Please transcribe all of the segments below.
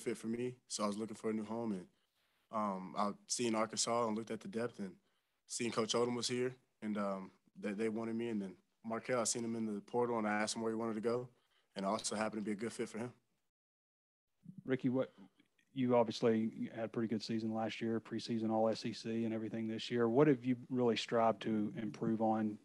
fit for me, so I was looking for a new home. And I seen Arkansas and looked at the depth and seeing Coach Odom was here, and they wanted me. And then Markel, I seen him in the portal, and I asked him where he wanted to go, and it also happened to be a good fit for him. Ricky, what you obviously had a pretty good season last year, preseason All SEC and everything this year. What have you really strived to improve on?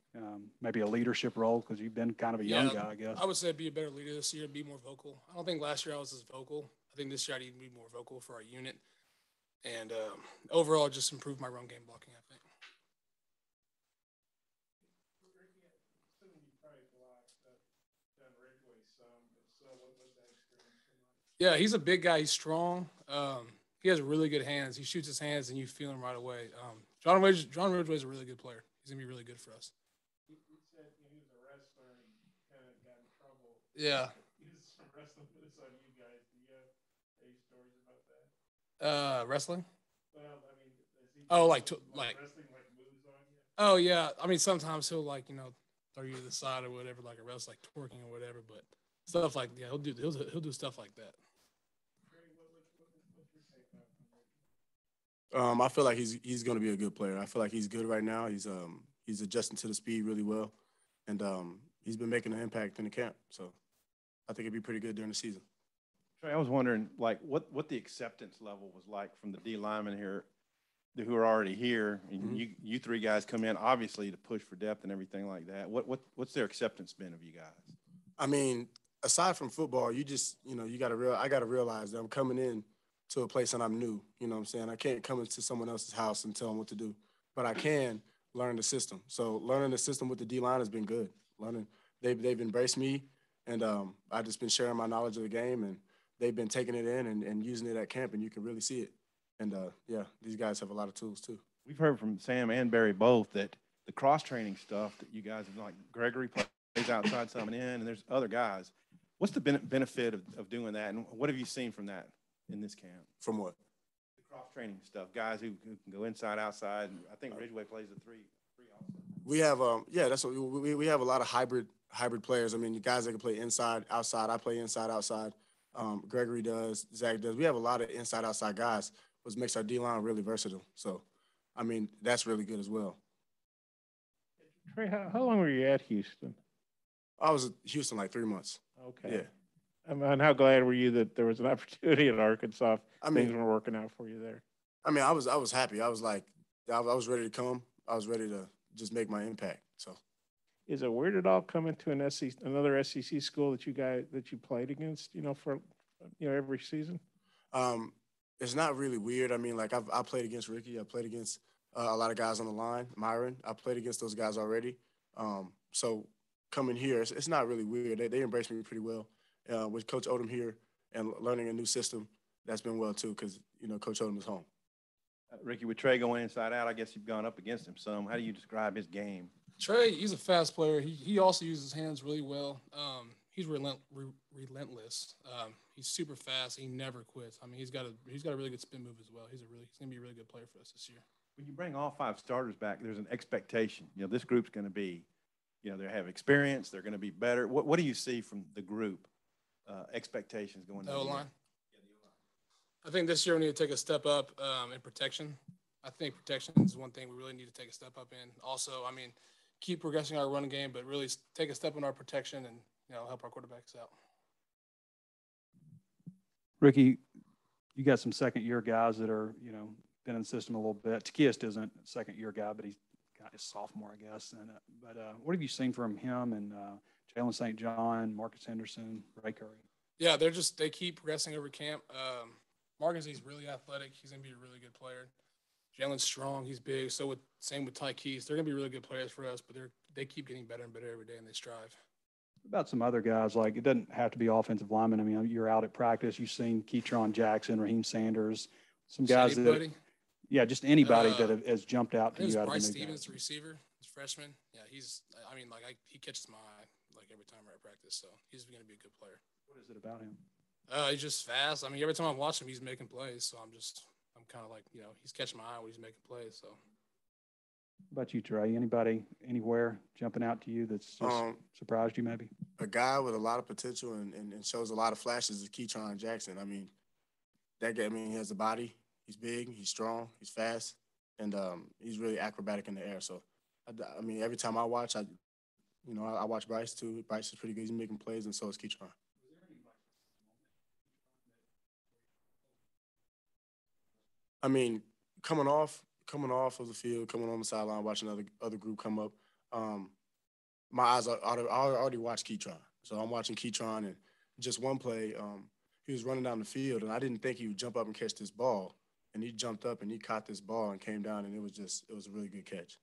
Maybe a leadership role because you've been kind of a young Yeah, guy, I guess. I would say be a better leader this year, be more vocal. I don't think last year I was as vocal. I think this year I need to be more vocal for our unit, and overall just improve my run game blocking. I think. Yeah, he's a big guy. He's strong. He has really good hands. He shoots his hands, and you feel him right away. John Ridgway's a really good player. He's gonna be really good for us. Yeah. Wrestling. Oh, like. Oh yeah. I mean, sometimes he'll like throw you to the side or whatever, like a wrestler, like twerking or whatever. But stuff like yeah, he'll do stuff like that. I feel like he's going to be a good player. I feel like he's good right now. He's adjusting to the speed really well, and he's been making an impact in the camp. So I think it'd be pretty good during the season. Trey, I was wondering, like, what the acceptance level was like from the D linemen here who are already here, and you three guys come in obviously to push for depth and everything like that. What's their acceptance been of you guys? I mean, aside from football, you just I got to realize that I'm coming in to a place and I'm new. You know what I'm saying? I can't come into someone else's house and tell them what to do, but I can learn the system. So learning the system with the D line has been good. Learning they've embraced me, and I've just been sharing my knowledge of the game, and they've been taking it in and using it at camp, and you can really see it. And yeah, these guys have a lot of tools too. We've heard from Sam and Barry both that the cross training stuff that you guys have, like Gregory plays outside some in, and there's other guys. What's the benefit of doing that, and what have you seen from that in this camp? From what? The cross training stuff, guys who can go inside, outside. And I think Ridgeway plays the three also. We have that's what we have a lot of hybrid players. I mean, the guys that can play inside, outside. I play inside, outside. Gregory does, Zach does. We have a lot of inside, outside guys, which makes our D line really versatile. So, I mean, that's really good as well. Trey, how long were you at Houston? I was at Houston like 3 months. Okay. Yeah. And how glad were you that there was an opportunity at Arkansas? Things mean, were working out for you there. I mean, I was happy. I was like, I was ready to come. I was ready to just make my impact. So, is it weird at all coming to another SEC school that you played against? For every season. It's not really weird. I mean, like I played against Ricky. I played against a lot of guys on the line. Myron. I played against those guys already. So coming here, it's not really weird. They embraced me pretty well. With Coach Odom here and learning a new system, that's been well too because Coach Odom is home. Ricky, with Trey going inside out, I guess you've gone up against him some. How do you describe his game? Trey, he's a fast player. He also uses his hands really well. He's relentless. He's super fast. He never quits. I mean, he's got a really good spin move as well. He's gonna be a really good player for us this year. When you bring all five starters back, there's an expectation. This group's going to be, they have experience. They're going to be better. What do you see from the group? Expectations going into the O-line. I think this year we need to take a step up in protection. I think protection is one thing we really need to take a step up in. Also, I mean, keep progressing our run game, but really take a step in our protection and help our quarterbacks out. Ricky, you got some second-year guys that are been in the system a little bit. Takist isn't a second-year guy, but he's got his sophomore, I guess. And but what have you seen from him and Jalen St. John, Marcus Henderson, Ray Curry? Yeah, they keep progressing over camp. Marcus, he's really athletic. He's gonna be a really good player. Jalen's strong. He's big. Same with Ty Keys. They're gonna be really good players for us, but they keep getting better and better every day, and they strive. About some other guys, like it doesn't have to be offensive linemen. I mean, you're out at practice. You've seen Keytron Jackson, Raheem Sanders, some guys anybody? Just anybody that has jumped out to you. Out Bryce of the Stevens, the receiver, he's freshman. Yeah, he catches my eye like every time we're at practice. So he's going to be a good player. What is it about him? He's just fast. I mean, every time I watch him, he's making plays. So I'm kind of like, he's catching my eye when he's making plays. So. What about you, Trey? Anybody, anywhere jumping out to you that's just surprised you maybe? A guy with a lot of potential and shows a lot of flashes is Keytron Jackson. I mean, that guy, I mean, he has a body. He's big. He's strong. He's fast, and he's really acrobatic in the air. So, I mean, every time I watch, I watch Bryce too. Bryce is pretty good. He's making plays, and so is Keetron. I mean, coming off of the field, coming on the sideline, watching other group come up. Um, my eyes are I already watched Keetron, so I'm watching Keetron, and just one play, he was running down the field, and I didn't think he would jump up and catch this ball, and he jumped up and he caught this ball and came down, and it was a really good catch.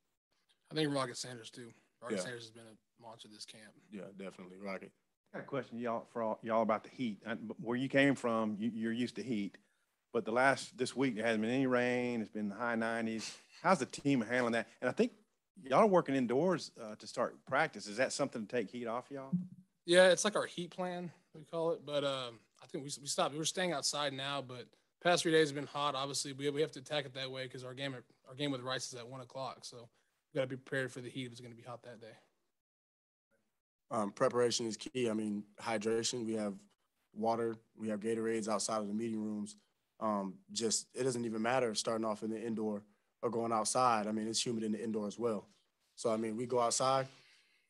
I think Rocket Sanders too. Rocket Yeah. Sanders has been a monster this camp. Yeah, definitely, Rocket. I got a question y'all about the heat. Where you came from, you're used to heat, but this week there hasn't been any rain. It's been high 90s. How's the team handling that? And I think y'all are working indoors to start practice. Is that something to take heat off y'all? Yeah, it's like our heat plan, we call it. But I think we stopped. We're staying outside now, but past 3 days have been hot. Obviously, we have to attack it that way because our game with Rice is at 1 o'clock. So we got to be prepared for the heat if it's going to be hot that day. Preparation is key. I mean, hydration. We have water. We have Gatorades outside of the meeting rooms. Just it doesn't even matter starting off in the indoor or going outside. I mean, it's humid in the indoor as well. So I mean, we go outside,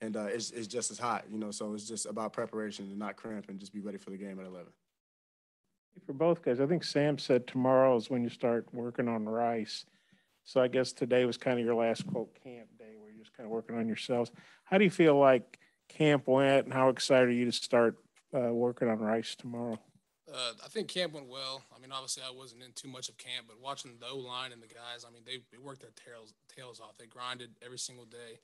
and it's just as hot. So it's just about preparation and not cramp and just be ready for the game at 11. For both guys, I think Sam said tomorrow is when you start working on Rice. So I guess today was kind of your last quote camp day where you're just kind of working on yourselves. How do you feel like camp went, and how excited are you to start working on Rice tomorrow? I think camp went well. I mean, obviously, I wasn't in too much of camp, but watching the O-line and the guys, I mean, they worked their tails off. They grinded every single day.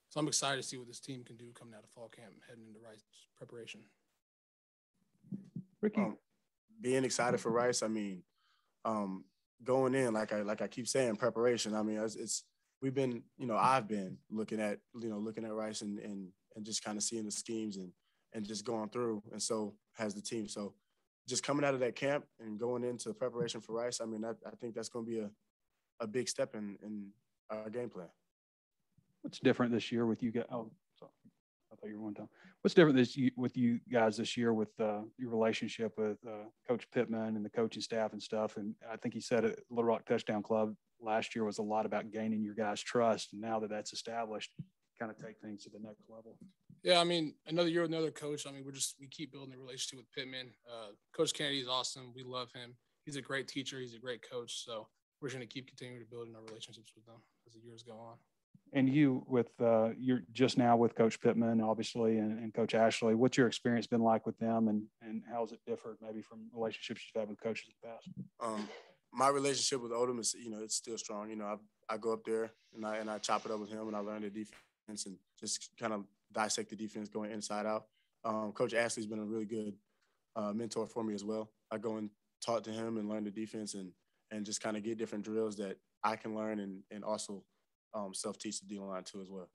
So I'm excited to see what this team can do coming out of fall camp and heading into Rice preparation. Ricky, Being excited for Rice, I mean, going in like I keep saying, preparation. I mean, we've been, I've been looking at Rice and just kind of seeing the schemes and just going through, and so has the team. So just coming out of that camp and going into preparation for Rice, I mean, I think that's going to be a big step in our game plan. what's different this year with you guys? Oh, sorry. I thought you were one time. What's different with you guys this year with your relationship with Coach Pittman and the coaching staff and stuff? And I think he said at Little Rock Touchdown Club last year was a lot about gaining your guys' trust. And now that that's established, kind of take things to the next level. Yeah, I mean, another year with another coach. I mean, we keep building the relationship with Pittman. Coach Kennedy is awesome. We love him. He's a great teacher. He's a great coach. So we're going to keep continuing to build our relationships with them as the years go on. And you you're just now with Coach Pittman, obviously, and Coach Ashley. What's your experience been like with them, and how has it differed maybe from relationships you've had with coaches in the past? My relationship with Odom is, it's still strong. I go up there and I chop it up with him, and I learn the defense and just kind of dissect the defense going inside out. Coach Ashley's been a really good mentor for me as well. I go and talk to him and learn the defense and just kind of get different drills that I can learn and also self-teach the D-line too as well.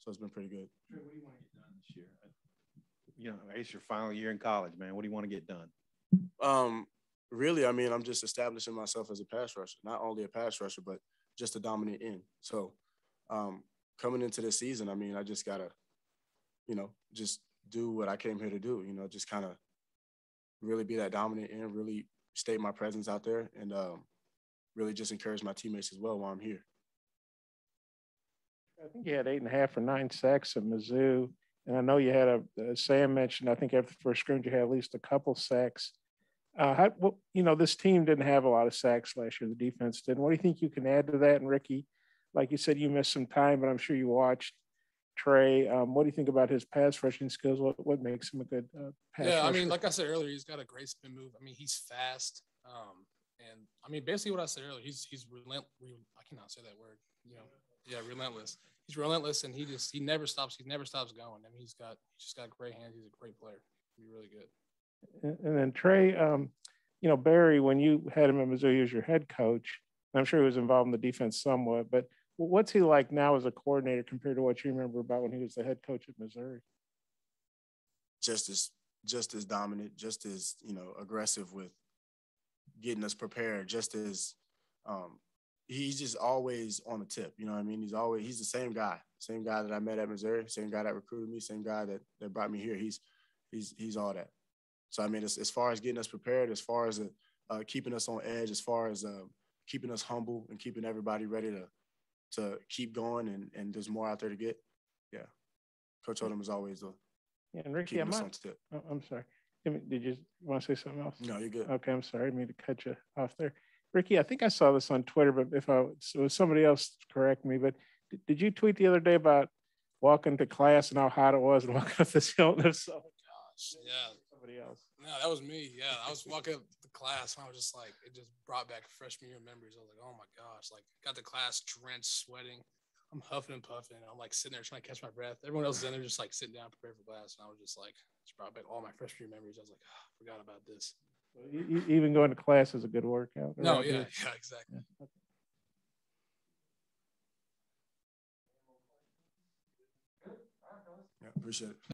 So it's been pretty good. What do you want to get done this year? It's your final year in college, man. What do you want to get done? Really, I mean, I'm just establishing myself as a pass rusher, not only a pass rusher, but just a dominant end. So coming into this season, I mean, I just got to, just do what I came here to do, just kind of really be that dominant end, really state my presence out there, and really just encourage my teammates as well while I'm here. I think you had 8.5 or 9 sacks at Mizzou. And I know you had Sam mentioned, I think after the first scrimmage, you had at least a couple sacks. This team didn't have a lot of sacks last year. The defense didn't. What do you think you can add to that? And Ricky, like you said, you missed some time, but I'm sure you watched Trey. What do you think about his pass rushing skills? What makes him a good pass rusher? I mean, like I said earlier, he's got a great spin move. I mean, he's fast. And I mean, basically what I said earlier, he's relentless. I cannot say that word. Relentless. He's relentless, and he never stops. He never stops going. I mean, he's just got great hands. He's a great player. He's really good. And then Trey, Barry, when you had him at Missouri as your head coach, I'm sure he was involved in the defense somewhat, but what's he like now as a coordinator compared to what you remember about when he was the head coach at Missouri? Just as dominant, just as, aggressive with getting us prepared, just as he's just always on the tip. You know what I mean? He's the same guy that I met at Missouri, same guy that recruited me, same guy that brought me here. He's all that. So, I mean, as far as getting us prepared, as far as keeping us on edge as far as keeping us humble and keeping everybody ready to keep going, and there's more out there to get. Yeah, Coach Odom is always Yeah, and Ricky, keeping us on tip. I'm sorry. Did you want to say something else? No, you're good. Okay, I'm sorry. I didn't mean to cut you off there. Ricky, I think I saw this on Twitter, but so somebody else correct me, but did you tweet the other day about walking to class and how hot it was and walking up this hill? So, Gosh, yeah. Somebody else. No, that was me. Yeah, I was walking up to class and I was just like, it just brought back freshman year memories. I was like, oh my gosh, like got to class drenched, sweating. I'm huffing and puffing. I'm like sitting there trying to catch my breath. Everyone else is in there just like sitting down, prepared for class. And I was just like, just brought back all my freshman year memories. I was like, oh, I forgot about this. Even going to class is a good workout. No, yeah, exactly. Yeah. Yeah, appreciate it.